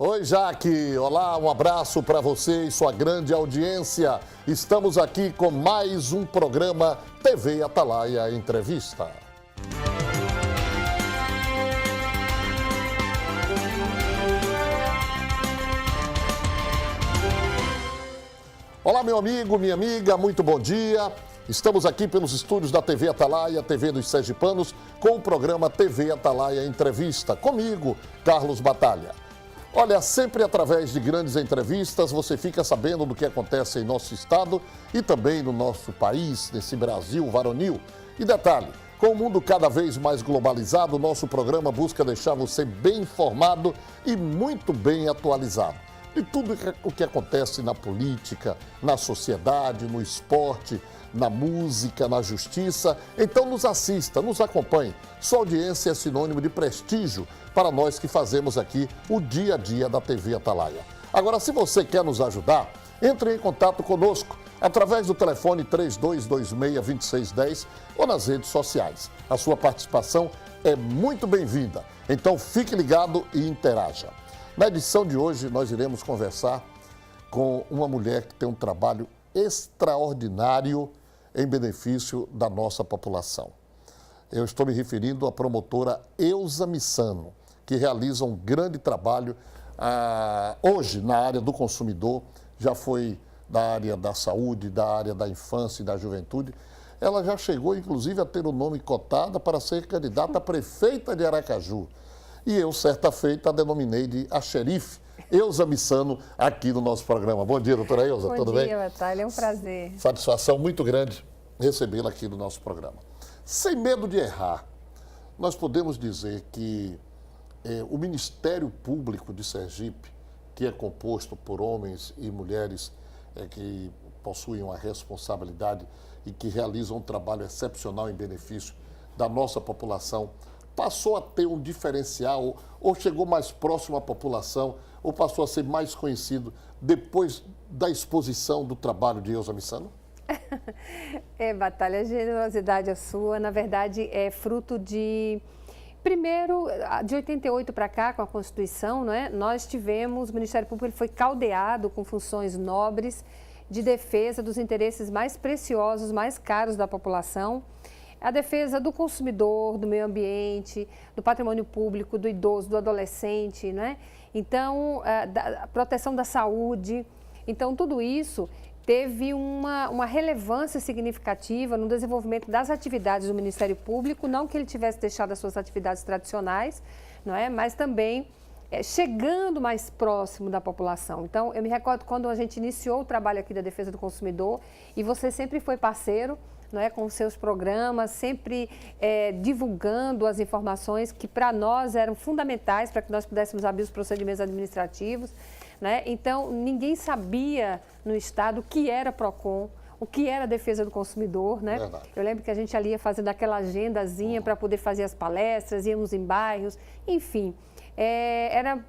Oi, Jaque. Olá, um abraço para você e sua grande audiência. Estamos aqui com mais um programa TV Atalaia Entrevista. Olá, meu amigo, minha amiga, muito bom dia. Estamos aqui pelos estúdios da TV Atalaia, TV dos Sergipanos, com o programa TV Atalaia Entrevista. Comigo, Carlos Batalha. Olha, sempre através de grandes entrevistas você fica sabendo do que acontece em nosso estado e também no nosso país, nesse Brasil varonil. E detalhe, com o mundo cada vez mais globalizado, nosso programa busca deixar você bem informado e muito bem atualizado de tudo o que acontece na política, na sociedade, no esporte, na música, na justiça. Então nos assista, nos acompanhe. Sua audiência é sinônimo de prestígio para nós que fazemos aqui o dia a dia da TV Atalaia. Agora, se você quer nos ajudar, entre em contato conosco através do telefone 3226-2610 ou nas redes sociais. A sua participação é muito bem-vinda. Então fique ligado e interaja. Na edição de hoje, nós iremos conversar com uma mulher que tem um trabalho extraordinário em benefício da nossa população. Eu estou me referindo à promotora Elza Missano, que realiza um grande trabalho hoje na área do consumidor, já foi da área da saúde, da área da infância e da juventude. Ela já chegou, inclusive, a ter o nome cotado para ser candidata a prefeita de Aracaju. E eu, certa feita, a denominei de a xerife Elza Missano aqui no nosso programa. Bom dia, doutora Elza, tudo bem? Bom dia, Batalha, é um prazer. Satisfação muito grande recebê-la aqui no nosso programa. Sem medo de errar, nós podemos dizer que o Ministério Público de Sergipe, que é composto por homens e mulheres que possuem uma responsabilidade e que realizam um trabalho excepcional em benefício da nossa população, passou a ter um diferencial ou chegou mais próximo à população ou passou a ser mais conhecido depois da exposição do trabalho de Elza Missano? Batalha, a generosidade é sua. Na verdade, é fruto de... Primeiro, de 88 para cá, com a Constituição, não é? Nós tivemos, o Ministério Público ele foi caldeado com funções nobres de defesa dos interesses mais preciosos, mais caros da população. A defesa do consumidor, do meio ambiente, do patrimônio público, do idoso, do adolescente, né? Então, a proteção da saúde. Então, tudo isso teve uma relevância significativa no desenvolvimento das atividades do Ministério Público, não que ele tivesse deixado as suas atividades tradicionais, não é? Mas também chegando mais próximo da população. Então, eu me recordo quando a gente iniciou o trabalho aqui da defesa do consumidor e você sempre foi parceiro, não é, com os seus programas, sempre divulgando as informações que para nós eram fundamentais para que nós pudéssemos abrir os procedimentos administrativos, né? Então, ninguém sabia no Estado o que era PROCON, o que era a defesa do consumidor, né? Verdade. Eu lembro que a gente ali ia fazendo aquela agendazinha para poder fazer as palestras, íamos em bairros, enfim.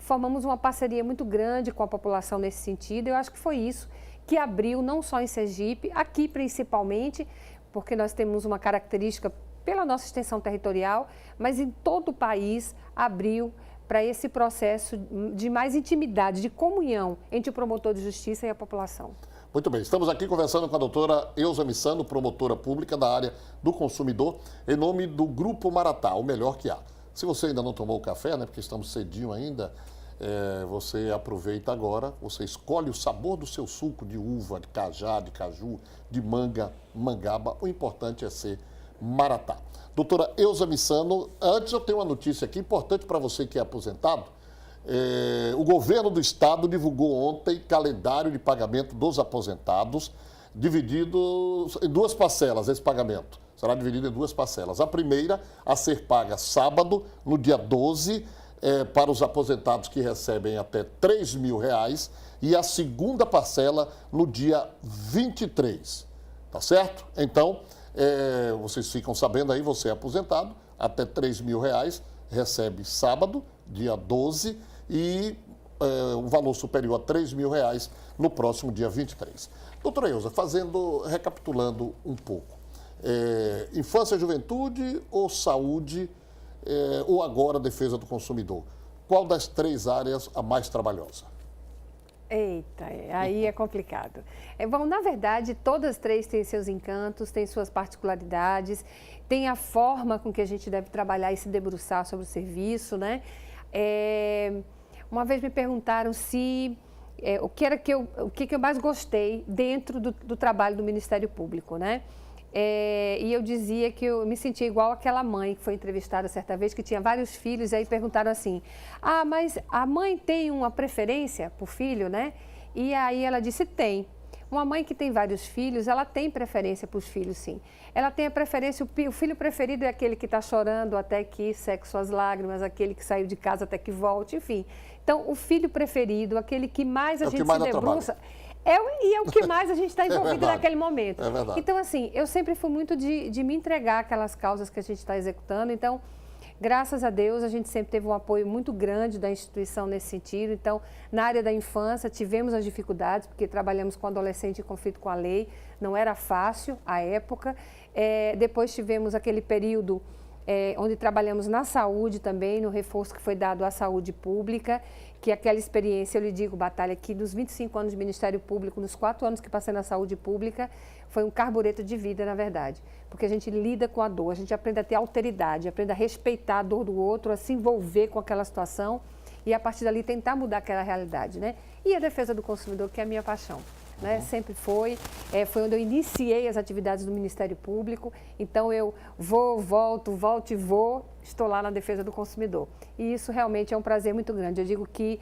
Formamos uma parceria muito grande com a população nesse sentido. Eu acho que foi isso que abriu, não só em Sergipe, aqui principalmente, porque nós temos uma característica pela nossa extensão territorial, mas em todo o país abriu para esse processo de mais intimidade, de comunhão entre o promotor de justiça e a população. Muito bem, estamos aqui conversando com a doutora Elza Missano, promotora pública da área do consumidor, em nome do Grupo Maratá, o melhor que há. Se você ainda não tomou o café, né, porque estamos cedinho ainda, você aproveita agora, você escolhe o sabor do seu suco de uva, de cajá, de caju, de manga, mangaba. O importante é ser Maratá. Doutora Elza Missano, antes eu tenho uma notícia aqui importante para você que é aposentado. O governo do estado divulgou ontem calendário de pagamento dos aposentados, dividido em duas parcelas, esse pagamento. Será dividido em duas parcelas. A primeira a ser paga sábado, no dia 12, para os aposentados que recebem até R$3.000 e a segunda parcela no dia 23, tá certo? Então, vocês ficam sabendo aí, você é aposentado, até R$3.000, recebe sábado, dia 12, e um valor superior a R$3.000 no próximo dia 23. Doutora Elza, recapitulando um pouco, infância e juventude ou saúde, ou agora defesa do consumidor? qual das 3 áreas a mais trabalhosa? Eita, aí é complicado. Bom, na verdade, todas as 3 têm seus encantos, têm suas particularidades, tem a forma com que a gente deve trabalhar e se debruçar sobre o serviço, né? Uma vez me perguntaram se o que eu mais gostei dentro do trabalho do Ministério Público, né? E eu dizia que eu me sentia igual aquela mãe que foi entrevistada certa vez, que tinha vários filhos, e aí perguntaram assim, mas a mãe tem uma preferência por filho, né? E aí ela disse, tem. Uma mãe que tem vários filhos, ela tem preferência para os filhos, sim. Ela tem a preferência, o filho preferido é aquele que está chorando até que seque suas lágrimas, aquele que saiu de casa até que volte, enfim. Então, o filho preferido, aquele que mais a gente se debruça... é o que mais a gente está envolvido naquele momento. É verdade. Então, assim, eu sempre fui muito de me entregar àquelas causas que a gente está executando. Então, graças a Deus, a gente sempre teve um apoio muito grande da instituição nesse sentido. Então, na área da infância, tivemos as dificuldades, porque trabalhamos com adolescente em conflito com a lei. Não era fácil à época. Depois tivemos aquele período onde trabalhamos na saúde também, no reforço que foi dado à saúde pública, que aquela experiência, eu lhe digo, Batalha, que dos 25 anos de Ministério Público, nos 4 anos que passei na saúde pública, foi um carbureto de vida, na verdade. Porque a gente lida com a dor, a gente aprende a ter alteridade, aprende a respeitar a dor do outro, a se envolver com aquela situação e, a partir dali, tentar mudar aquela realidade, né? E a defesa do consumidor, que é a minha paixão. Né? Sempre foi onde eu iniciei as atividades do Ministério Público, então eu volto e vou, estou lá na defesa do consumidor. E isso realmente é um prazer muito grande. Eu digo que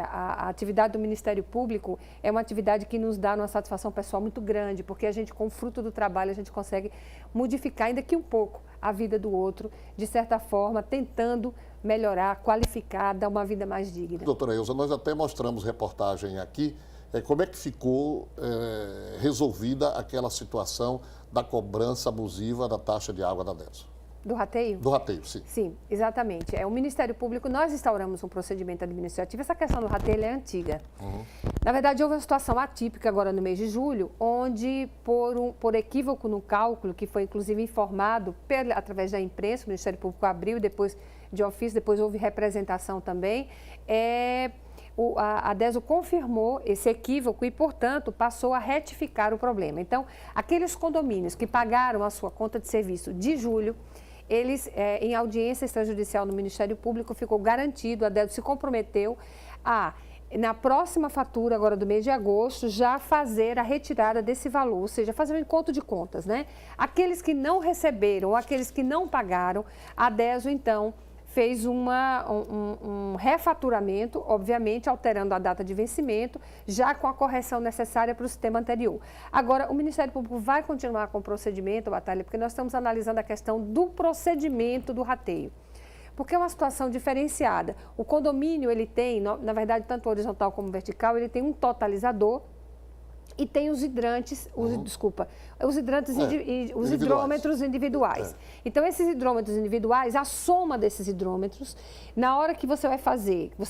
a atividade do Ministério Público é uma atividade que nos dá uma satisfação pessoal muito grande, porque a gente, com o fruto do trabalho, a gente consegue modificar ainda que um pouco a vida do outro, de certa forma, tentando melhorar, qualificar, dar uma vida mais digna. Doutora Elza, nós até mostramos reportagem aqui. Como é que ficou resolvida aquela situação da cobrança abusiva da taxa de água da DESO? Do rateio? Do rateio, sim. Sim, exatamente. O Ministério Público, nós instauramos um procedimento administrativo. Essa questão do rateio é antiga. Na verdade, houve uma situação atípica agora no mês de julho, onde, por equívoco no cálculo, que foi inclusive informado através da imprensa, o Ministério Público abriu, depois de ofício, depois houve representação também, a DESO confirmou esse equívoco e, portanto, passou a retificar o problema. Então, aqueles condomínios que pagaram a sua conta de serviço de julho, eles, em audiência extrajudicial no Ministério Público, ficou garantido, a DESO se comprometeu a, na próxima fatura, agora do mês de agosto, já fazer a retirada desse valor, ou seja, fazer um encontro de contas, né? Aqueles que não receberam, ou aqueles que não pagaram, a DESO, então, fez um refaturamento, obviamente alterando a data de vencimento, já com a correção necessária para o sistema anterior. Agora, o Ministério Público vai continuar com o procedimento, Batalha, porque nós estamos analisando a questão do procedimento do rateio. Porque é uma situação diferenciada. O condomínio, ele tem, na verdade, tanto horizontal como vertical, ele tem um totalizador e tem os hidrantes, os hidrômetros individuais. Então, esses hidrômetros individuais, a soma desses hidrômetros, na hora que você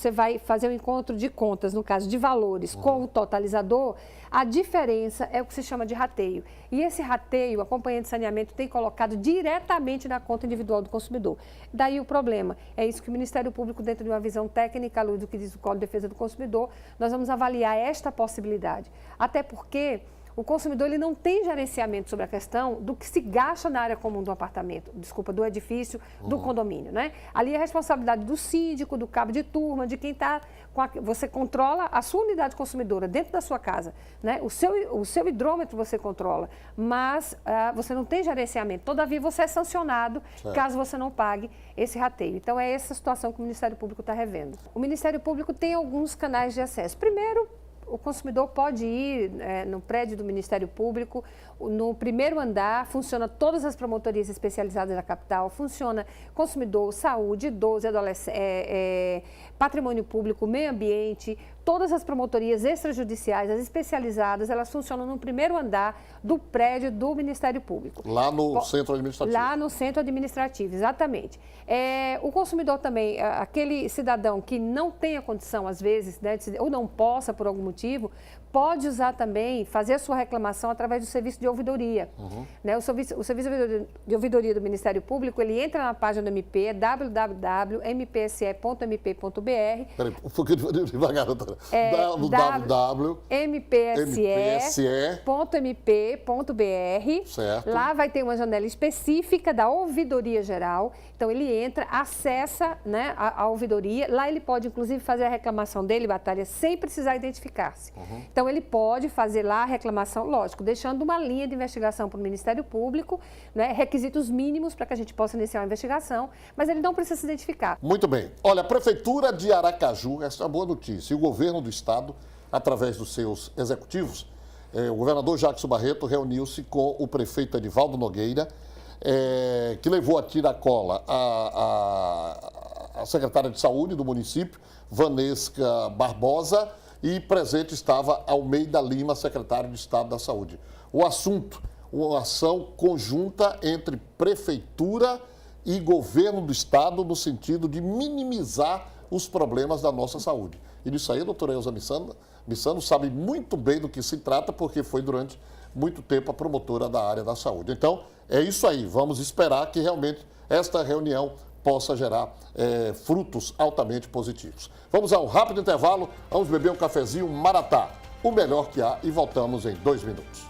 vai fazer um encontro de contas, no caso de valores, com o totalizador, a diferença é o que se chama de rateio. E esse rateio, a Companhia de Saneamento tem colocado diretamente na conta individual do consumidor. Daí o problema. É isso que o Ministério Público, dentro de uma visão técnica, à luz do que diz o Código de Defesa do Consumidor, nós vamos avaliar esta possibilidade. Até porque o consumidor ele não tem gerenciamento sobre a questão do que se gasta na área comum do apartamento, do edifício, do condomínio, né? Ali é a responsabilidade do síndico, do cabo de turma, de quem está... Você controla a sua unidade consumidora dentro da sua casa, né? O seu hidrômetro você controla, mas você não tem gerenciamento. Todavia, você é sancionado caso você não pague esse rateio. Então, é essa situação que o Ministério Público está revendo. O Ministério Público tem alguns canais de acesso. Primeiro, o consumidor pode ir no prédio do Ministério Público, no primeiro andar, funciona todas as promotorias especializadas da capital, funciona consumidor, saúde, idoso, patrimônio público, meio ambiente, todas as promotorias extrajudiciais, as especializadas, elas funcionam no primeiro andar do prédio do Ministério Público. Lá no centro administrativo. Lá no centro administrativo, exatamente. O consumidor também, aquele cidadão que não tenha condição, às vezes, né, ou não possa por algum motivo, pode usar também, fazer a sua reclamação através do serviço de ouvidoria. Né? O serviço de ouvidoria do Ministério Público, ele entra na página do MP, www.mpse.mp.br. Peraí, um pouquinho devagar, doutora. www.mpse.mp.br. Certo. Lá vai ter uma janela específica da ouvidoria geral. Então, ele entra, acessa, né, a ouvidoria. Lá ele pode, inclusive, fazer a reclamação dele, Batalha, sem precisar identificar-se. Então, ele pode fazer lá a reclamação, lógico, deixando uma linha de investigação para o Ministério Público, né, requisitos mínimos para que a gente possa iniciar uma investigação, mas ele não precisa se identificar. Muito bem. Olha, a Prefeitura de Aracaju, essa é uma boa notícia, e o governo do Estado, através dos seus executivos, o governador Jackson Barreto reuniu-se com o prefeito Edivaldo Nogueira, que levou a tiracola a secretária de Saúde do município, Vanesca Barbosa, e presente estava Almeida Lima, secretário de Estado da Saúde. O assunto, uma ação conjunta entre Prefeitura e Governo do Estado no sentido de minimizar os problemas da nossa saúde. E nisso aí a doutora Elza Missano sabe muito bem do que se trata, porque foi durante muito tempo a promotora da área da saúde. Então, é isso aí. Vamos esperar que realmente esta reunião possa gerar frutos altamente positivos. Vamos a um rápido intervalo, vamos beber um cafezinho Maratá, o melhor que há, e voltamos em 2 minutos.